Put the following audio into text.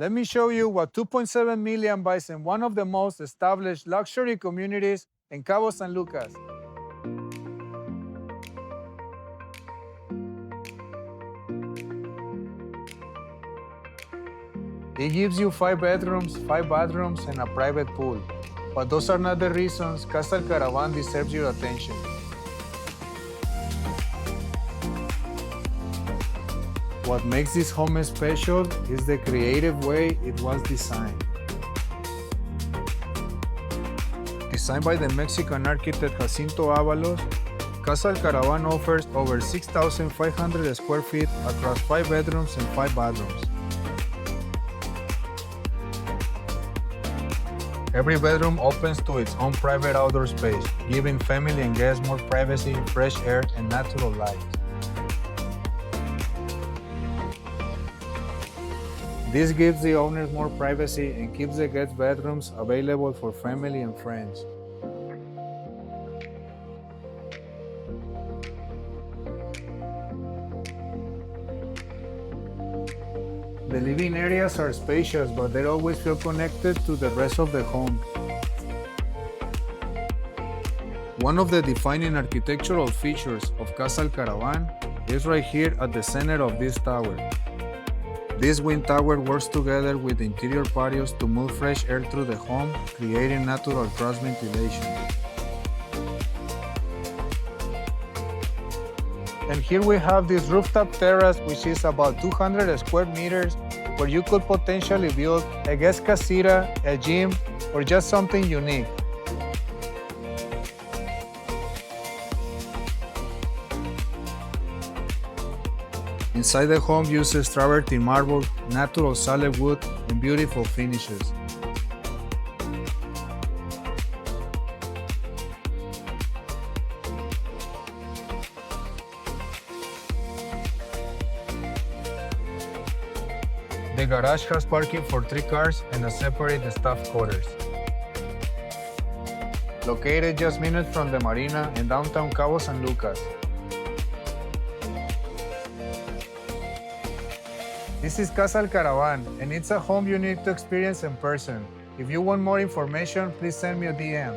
Let me show you what 2.7 million buys in one of the most established luxury communities in Cabo San Lucas. It gives you 5 bedrooms, 5 bathrooms, and a private pool. But those are not the reasons Casa Alcaravan deserves your attention. What makes this home special is the creative way it was designed. Designed by the Mexican architect Jacinto Ávalos, Casa Alcaravan offers over 6,500 square feet across 5 bedrooms and 5 bathrooms. Every bedroom opens to its own private outdoor space, giving family and guests more privacy, fresh air, and natural light. This gives the owners more privacy and keeps the guest bedrooms available for family and friends. The living areas are spacious, but they always feel connected to the rest of the home. One of the defining architectural features of Casa Alcaravan is right here at the center of this tower. This wind tower works together with interior patios to move fresh air through the home, creating natural cross ventilation. And here we have this rooftop terrace, which is about 200 square meters, where you could potentially build a guest casita, a gym, or just something unique. Inside the home uses travertine marble, natural solid wood, and beautiful finishes. The garage has parking for 3 cars and a separate staff quarters. Located just minutes from the marina in downtown Cabo San Lucas. This is Casa Alcaravan, and it's a home you need to experience in person. If you want more information, please send me a DM.